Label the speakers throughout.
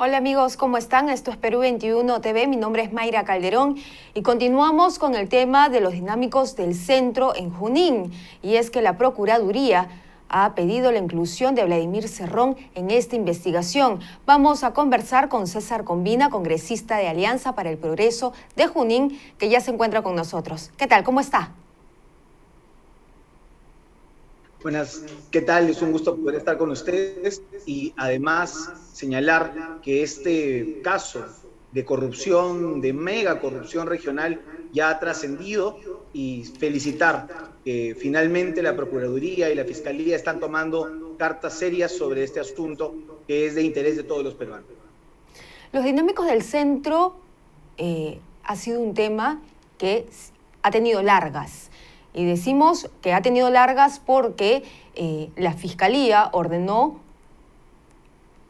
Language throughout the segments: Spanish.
Speaker 1: Hola amigos, ¿cómo están? Esto es Perú 21 TV, mi nombre es Mayra Calderón y continuamos con el tema de los dinámicos del centro en Junín. Y es que la Procuraduría ha pedido la inclusión de Vladimir Cerrón en esta investigación. Vamos a conversar con César Combina, congresista de Alianza para el Progreso de Junín, que ya se encuentra con nosotros. ¿Qué tal? ¿Cómo está?
Speaker 2: Buenas, ¿qué tal? Es un gusto poder estar con ustedes y además señalar que este caso de corrupción, de mega corrupción regional, ya ha trascendido y felicitar que finalmente la Procuraduría y la Fiscalía están tomando cartas serias sobre este asunto que es de interés de todos los peruanos.
Speaker 1: Los dinámicos del centro ha sido un tema que ha tenido largas. Y decimos que ha tenido largas porque la Fiscalía ordenó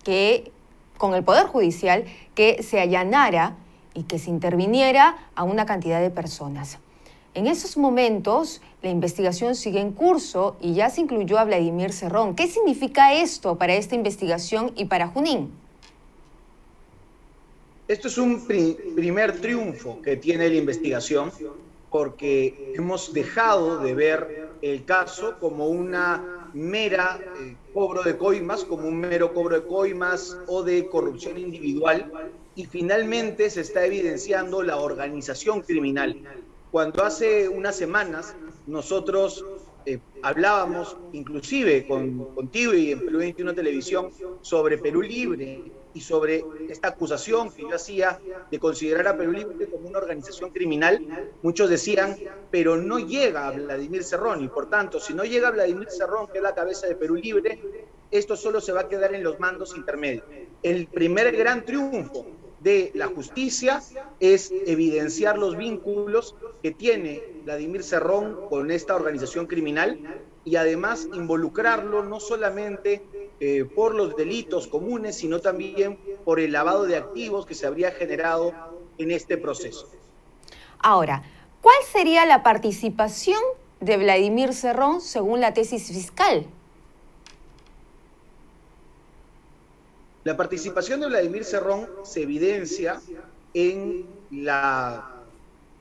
Speaker 1: que, con el Poder Judicial, que se allanara y que se interviniera a una cantidad de personas. En esos momentos, la investigación sigue en curso y ya se incluyó a Vladimir Cerrón. ¿Qué significa esto para esta investigación y para Junín?
Speaker 2: Esto es un primer triunfo que tiene la investigación, porque hemos dejado de ver el caso como una mera cobro de coimas, como un mero cobro de coimas o de corrupción individual, y finalmente se está evidenciando la organización criminal. Cuando hace unas semanas nosotros hablábamos, inclusive contigo y en Perú 21 Televisión, sobre Perú Libre y sobre esta acusación que yo hacía de considerar a Perú Libre como una organización criminal, muchos decían, pero no llega a Vladimir Cerrón, y por tanto, si no llega a Vladimir Cerrón, que es la cabeza de Perú Libre, esto solo se va a quedar en los mandos intermedios. El primer gran triunfo de la justicia es evidenciar los vínculos que tiene Vladimir Cerrón con esta organización criminal y además involucrarlo no solamente por los delitos comunes, sino también por el lavado de activos que se habría generado en este proceso.
Speaker 1: Ahora, ¿cuál sería la participación de Vladimir Cerrón según la tesis fiscal?
Speaker 2: La participación de Vladimir Cerrón se evidencia en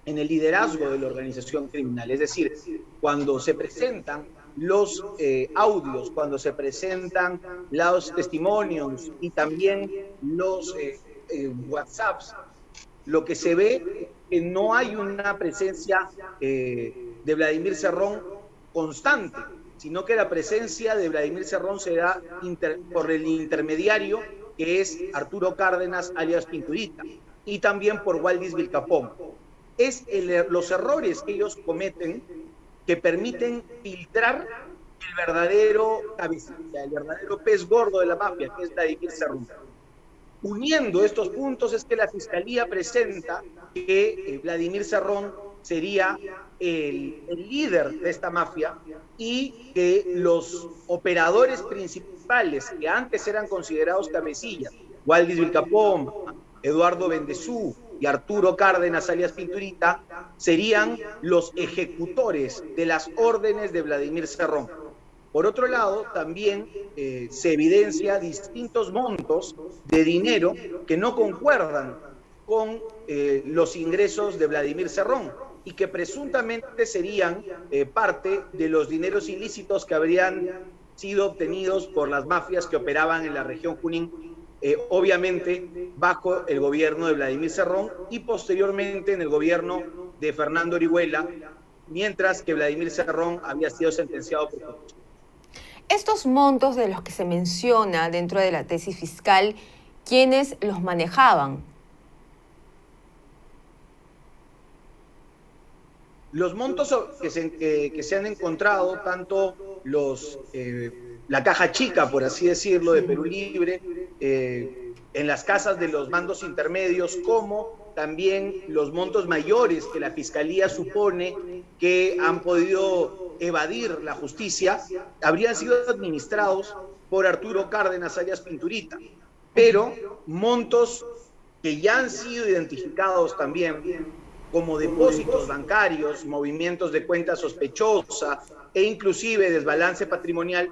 Speaker 2: el liderazgo de la organización criminal, es decir, cuando se presentan los audios, cuando se presentan los testimonios y también los WhatsApps, lo que se ve es que no hay una presencia de Vladimir Cerrón constante, sino que la presencia de Vladimir Cerrón se da por el intermediario, que es Arturo Cárdenas, alias Pinturita, y también por Waldis Vilcapón. Es los errores que ellos cometen que permiten filtrar el verdadero cabecilla, el verdadero pez gordo de la mafia, que es Vladimir Cerrón. Uniendo estos puntos es que la Fiscalía presenta que Vladimir Cerrón sería el líder de esta mafia y que los operadores principales que antes eran considerados cabecillas, Waldis Vilcapón, Eduardo Bendezú y Arturo Cárdenas, alias Pinturita, serían los ejecutores de las órdenes de Vladimir Cerrón. Por otro lado, también se evidencia distintos montos de dinero que no concuerdan con los ingresos de Vladimir Cerrón y que presuntamente serían parte de los dineros ilícitos que habrían sido obtenidos por las mafias que operaban en la región Junín, obviamente bajo el gobierno de Vladimir Cerrón y posteriormente en el gobierno de Fernando Orihuela, mientras que Vladimir Cerrón había sido sentenciado por corrupción.
Speaker 1: Estos montos de los que se menciona dentro de la tesis fiscal, ¿quiénes los manejaban?
Speaker 2: Los montos que se han encontrado, tanto la caja chica, por así decirlo, de Perú Libre, en las casas de los mandos intermedios, como también los montos mayores que la Fiscalía supone que han podido evadir la justicia, habrían sido administrados por Arturo Cárdenas, alias Pinturita, pero montos que ya han sido identificados también como depósitos bancarios, movimientos de cuenta sospechosa e inclusive desbalance patrimonial,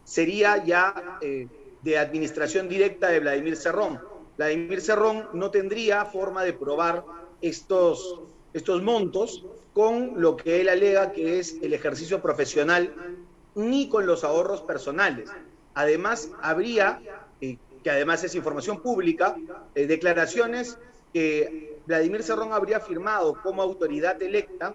Speaker 2: sería ya de administración directa de Vladimir Cerrón. Vladimir Cerrón no tendría forma de probar estos montos con lo que él alega que es el ejercicio profesional, ni con los ahorros personales. Además, habría, que además es información pública, declaraciones que Vladimir Cerrón habría firmado como autoridad electa,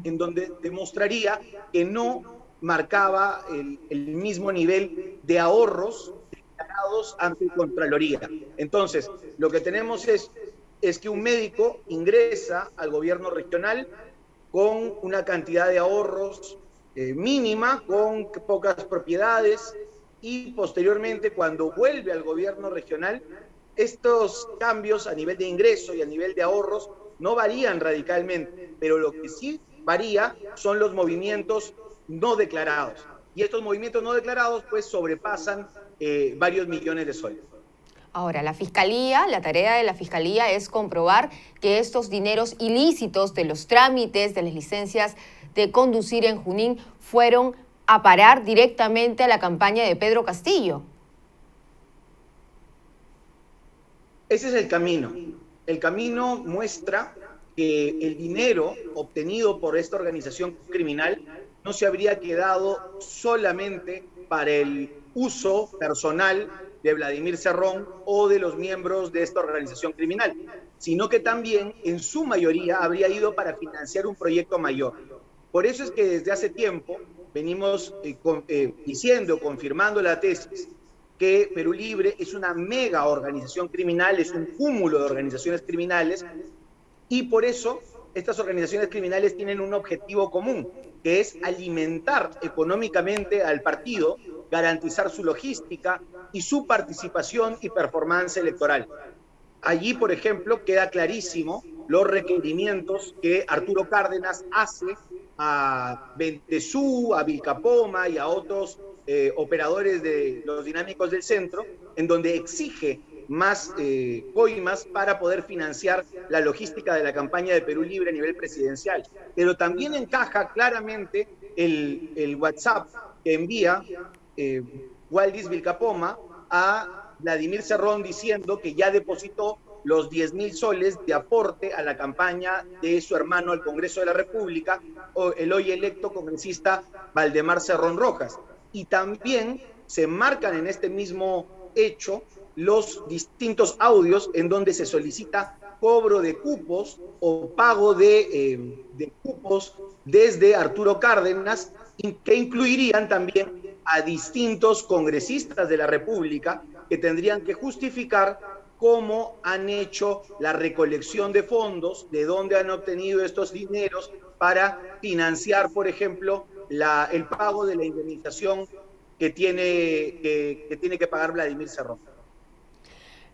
Speaker 2: en donde demostraría que no marcaba el mismo nivel de ahorros declarados ante Contraloría. Entonces, lo que tenemos es que un médico ingresa al gobierno regional con una cantidad de ahorros mínima, con pocas propiedades, y posteriormente, cuando vuelve al gobierno regional, estos cambios a nivel de ingreso y a nivel de ahorros no varían radicalmente, pero lo que sí varía son los movimientos no declarados. Y estos movimientos no declarados pues sobrepasan varios millones de soles.
Speaker 1: Ahora, la tarea de la Fiscalía es comprobar que estos dineros ilícitos de los trámites de las licencias de conducir en Junín fueron a parar directamente a la campaña de Pedro Castillo.
Speaker 2: Ese es el camino. El camino muestra que el dinero obtenido por esta organización criminal no se habría quedado solamente para el uso personal de Vladimir Cerrón o de los miembros de esta organización criminal, sino que también en su mayoría habría ido para financiar un proyecto mayor. Por eso es que desde hace tiempo venimos diciendo, confirmando la tesis, que Perú Libre es una mega organización criminal, es un cúmulo de organizaciones criminales, y por eso estas organizaciones criminales tienen un objetivo común, que es alimentar económicamente al partido, garantizar su logística y su participación y performance electoral. Allí, por ejemplo, queda clarísimo los requerimientos que Arturo Cárdenas hace a Bentesú, a Vilcapoma y a otros operadores de los dinámicos del centro, en donde exige más coimas para poder financiar la logística de la campaña de Perú Libre a nivel presidencial. Pero también encaja claramente el WhatsApp que envía Waldis Vilcapoma a Vladimir Cerrón diciendo que ya depositó los 10.000 soles de aporte a la campaña de su hermano al Congreso de la República, el hoy electo congresista Valdemar Cerrón Rojas. Y también se marcan en este mismo hecho los distintos audios en donde se solicita cobro de cupos o pago de cupos desde Arturo Cárdenas, que incluirían también a distintos congresistas de la República que tendrían que justificar cómo han hecho la recolección de fondos, de dónde han obtenido estos dineros para financiar, por ejemplo, el pago de la indemnización que tiene que pagar Vladimir Cerrón.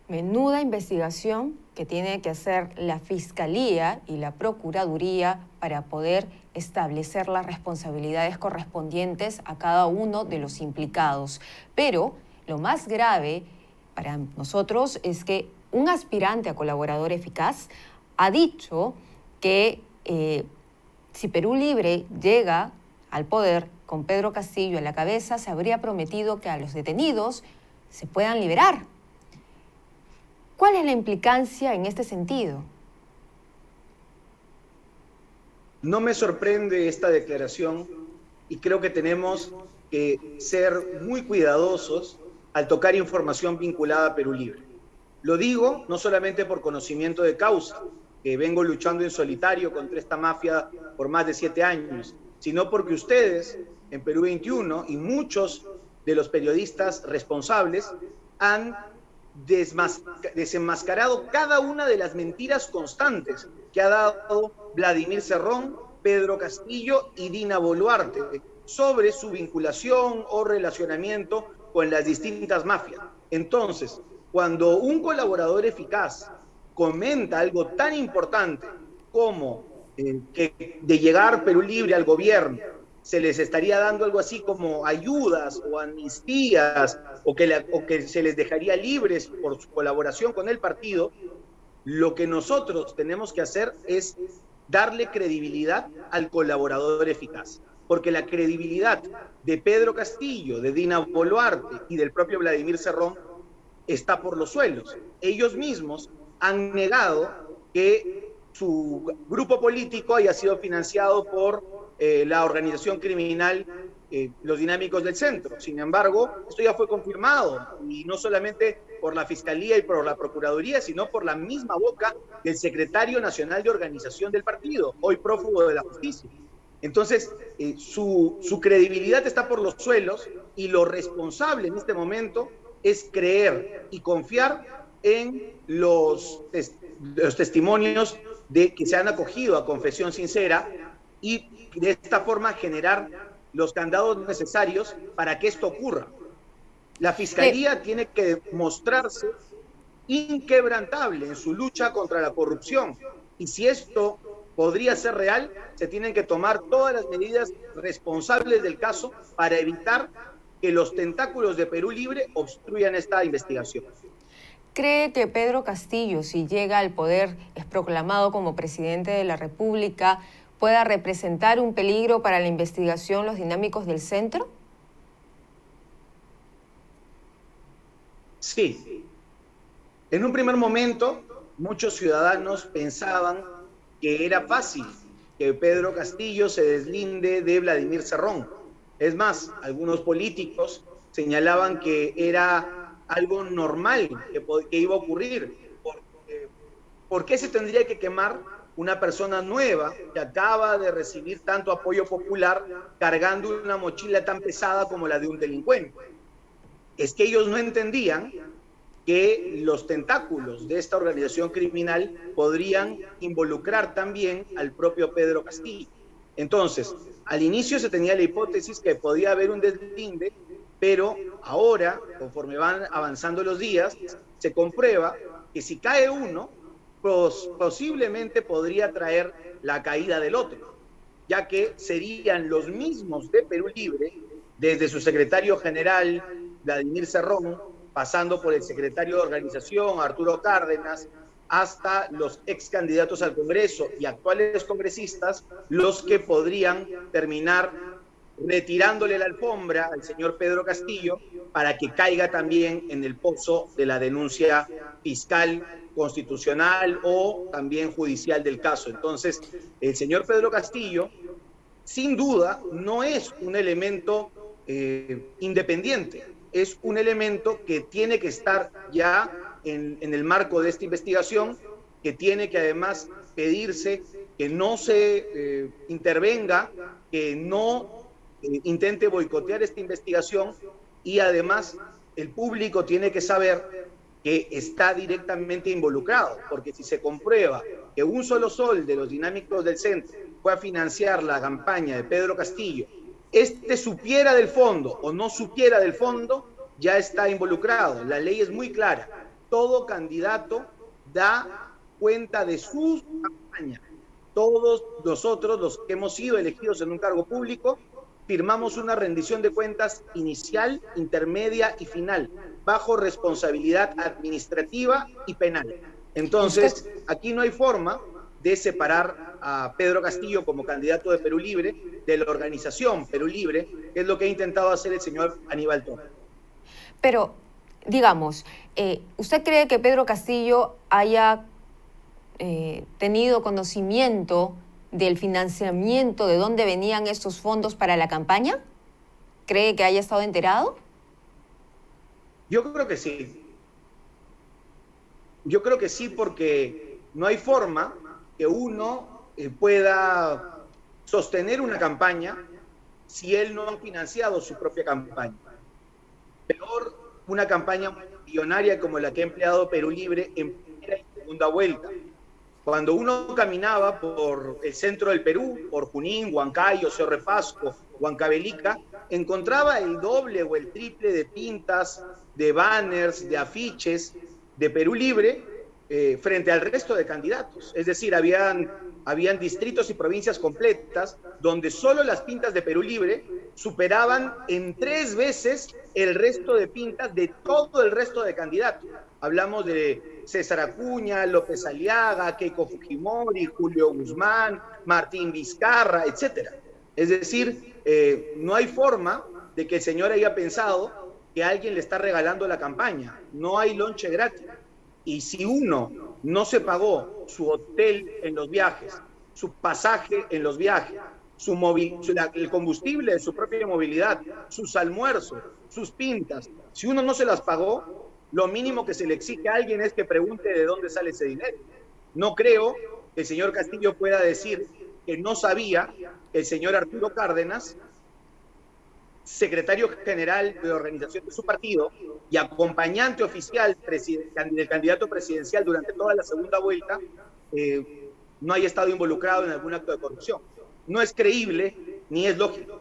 Speaker 1: Menuda investigación que tiene que hacer la Fiscalía y la Procuraduría para poder establecer las responsabilidades correspondientes a cada uno de los implicados. Pero lo más grave para nosotros es que un aspirante a colaborador eficaz ha dicho que si Perú Libre llega al poder con Pedro Castillo a la cabeza, se habría prometido que a los detenidos se puedan liberar. ¿Cuál es la implicancia en este sentido?
Speaker 2: No me sorprende esta declaración y creo que tenemos que ser muy cuidadosos al tocar información vinculada a Perú Libre. Lo digo no solamente por conocimiento de causa, que vengo luchando en solitario contra esta mafia por más de 7 años, sino porque ustedes en Perú 21 y muchos de los periodistas responsables han desenmascarado cada una de las mentiras constantes que ha dado Vladimir Cerrón, Pedro Castillo y Dina Boluarte sobre su vinculación o relacionamiento con las distintas mafias. Entonces, cuando un colaborador eficaz comenta algo tan importante como que de llegar Perú Libre al gobierno se les estaría dando algo así como ayudas o amnistías o que se les dejaría libres por su colaboración con el partido, lo que nosotros tenemos que hacer es darle credibilidad al colaborador eficaz. Porque la credibilidad de Pedro Castillo, de Dina Boluarte y del propio Vladimir Cerrón está por los suelos. Ellos mismos han negado que su grupo político haya sido financiado por la organización criminal Los Dinámicos del Centro. Sin embargo, esto ya fue confirmado, y no solamente por la Fiscalía y por la Procuraduría, sino por la misma boca del secretario nacional de organización del partido, hoy prófugo de la justicia. Entonces, su credibilidad está por los suelos, y lo responsable en este momento es creer y confiar en los testimonios de que se han acogido a confesión sincera, y de esta forma generar los candados necesarios para que esto ocurra. La Fiscalía tiene que mostrarse inquebrantable en su lucha contra la corrupción, y si esto podría ser real, se tienen que tomar todas las medidas responsables del caso para evitar que los tentáculos de Perú Libre obstruyan esta investigación.
Speaker 1: ¿Cree que Pedro Castillo, si llega al poder, es proclamado como presidente de la República, pueda representar un peligro para la investigación Los Dinámicos del Centro?
Speaker 2: Sí. En un primer momento, muchos ciudadanos pensaban que era fácil que Pedro Castillo se deslinde de Vladimir Cerrón. Es más, algunos políticos señalaban que era algo normal que iba a ocurrir. ¿Por qué se tendría que quemar una persona nueva que acaba de recibir tanto apoyo popular cargando una mochila tan pesada como la de un delincuente? Es que ellos no entendían que los tentáculos de esta organización criminal podrían involucrar también al propio Pedro Castillo. Entonces, al inicio se tenía la hipótesis que podía haber un deslinde, pero ahora, conforme van avanzando los días, se comprueba que si cae uno, pues posiblemente podría traer la caída del otro, ya que serían los mismos de Perú Libre, desde su secretario general, Vladimir Cerrón, pasando por el secretario de organización, Arturo Cárdenas, hasta los ex candidatos al Congreso y actuales congresistas, los que podrían terminar retirándole la alfombra al señor Pedro Castillo para que caiga también en el pozo de la denuncia fiscal, constitucional o también judicial del caso. Entonces, el señor Pedro Castillo, sin duda, no es un elemento independiente, es un elemento que tiene que estar ya en el marco de esta investigación, que tiene que además pedirse que no se intervenga, que no intente boicotear esta investigación, y además el público tiene que saber que está directamente involucrado, porque si se comprueba que un solo sol de Los Dinámicos del Centro fue a financiar la campaña de Pedro Castillo, supiera del fondo o no supiera del fondo, ya está involucrado. La ley es muy clara. Todo candidato da cuenta de su campaña. Todos nosotros, los que hemos sido elegidos en un cargo público, firmamos una rendición de cuentas inicial, intermedia y final, bajo responsabilidad administrativa y penal. Entonces, aquí no hay forma de separar a Pedro Castillo como candidato de Perú Libre de la organización Perú Libre, que es lo que ha intentado hacer el señor Aníbal Torres.
Speaker 1: Pero, digamos, ¿usted cree que Pedro Castillo haya tenido conocimiento del financiamiento, de dónde venían estos fondos para la campaña? ¿Cree que haya estado enterado?
Speaker 2: Yo creo que sí. Yo creo que sí, porque no hay forma que uno pueda sostener una campaña si él no ha financiado su propia campaña. Peor, una campaña millonaria como la que ha empleado Perú Libre en primera y segunda vuelta. Cuando uno caminaba por el centro del Perú, por Junín, Huancayo, Cerro de Pasco, Huancavelica, encontraba el doble o el triple de pintas, de banners, de afiches de Perú Libre frente al resto de candidatos. Es decir, habían distritos y provincias completas donde solo las pintas de Perú Libre superaban en 3 veces el resto de pintas de todo el resto de candidatos. Hablamos de César Acuña, López Aliaga, Keiko Fujimori, Julio Guzmán, Martín Vizcarra, etc. Es decir, no hay forma de que el señor haya pensado que alguien le está regalando la campaña. No hay lonche gratis. Y si uno no se pagó su hotel en los viajes, su pasaje en los viajes, el combustible de su propia movilidad, sus almuerzos, sus pintas, si uno no se las pagó, lo mínimo que se le exige a alguien es que pregunte de dónde sale ese dinero. No creo que el señor Castillo pueda decir que no sabía que el señor Arturo Cárdenas, secretario general de organización de su partido y acompañante oficial del candidato presidencial durante toda la segunda vuelta, no haya estado involucrado en algún acto de corrupción. No es creíble ni es lógico.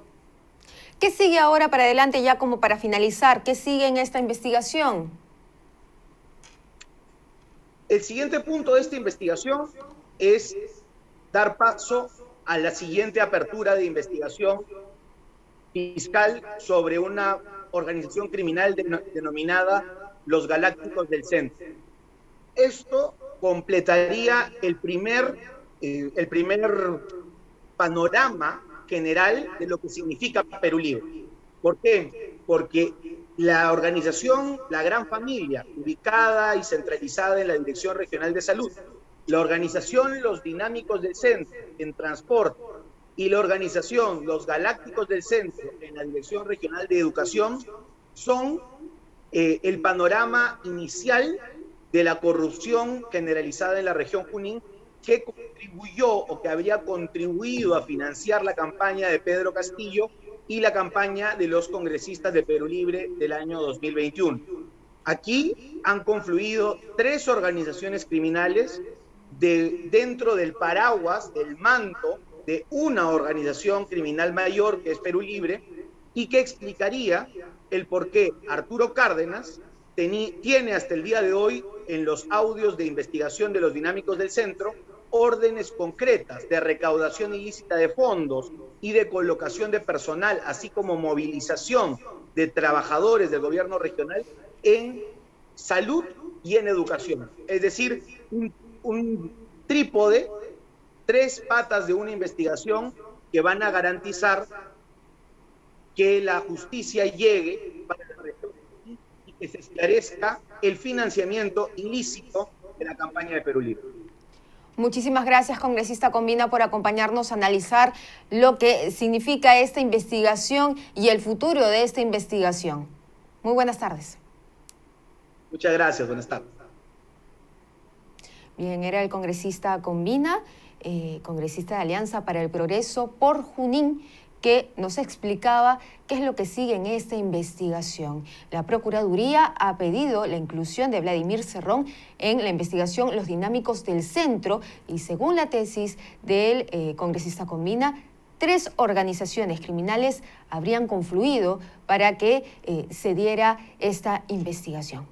Speaker 1: ¿Qué sigue ahora para adelante, ya como para finalizar? ¿Qué sigue en esta investigación?
Speaker 2: El siguiente punto de esta investigación es dar paso a la siguiente apertura de investigación fiscal sobre una organización criminal denominada Los Galácticos del Centro. Esto completaría el primer panorama general de lo que significa Perú Libre. ¿Por qué? Porque la organización La Gran Familia, ubicada y centralizada en la Dirección Regional de Salud, la organización Los Dinámicos del Centro en Transporte y la organización Los Galácticos del Centro en la Dirección Regional de Educación son el panorama inicial de la corrupción generalizada en la región Junín, que contribuyó o que habría contribuido a financiar la campaña de Pedro Castillo y la campaña de los congresistas de Perú Libre del año 2021. Aquí han confluido 3 organizaciones criminales dentro del paraguas, del manto de una organización criminal mayor que es Perú Libre, y que explicaría el por qué Arturo Cárdenas tiene hasta el día de hoy en los audios de investigación de los Dinámicos del Centro órdenes concretas de recaudación ilícita de fondos y de colocación de personal, así como movilización de trabajadores del gobierno regional en salud y en educación. Es decir, un trípode, 3 patas de una investigación que van a garantizar que la justicia llegue para la región y que se esclarezca el financiamiento ilícito de la campaña de Perú Libre.
Speaker 1: Muchísimas gracias, congresista Combina, por acompañarnos a analizar lo que significa esta investigación y el futuro de esta investigación. Muy buenas tardes.
Speaker 2: Muchas gracias, buenas tardes.
Speaker 1: Bien, era el congresista Combina, congresista de Alianza para el Progreso por Junín, que nos explicaba qué es lo que sigue en esta investigación. La Procuraduría ha pedido la inclusión de Vladimir Cerrón en la investigación Los Dinámicos del Centro y, según la tesis del congresista Combina, 3 organizaciones criminales habrían confluido para que se diera esta investigación.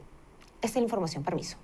Speaker 1: Esta es la información. Permiso.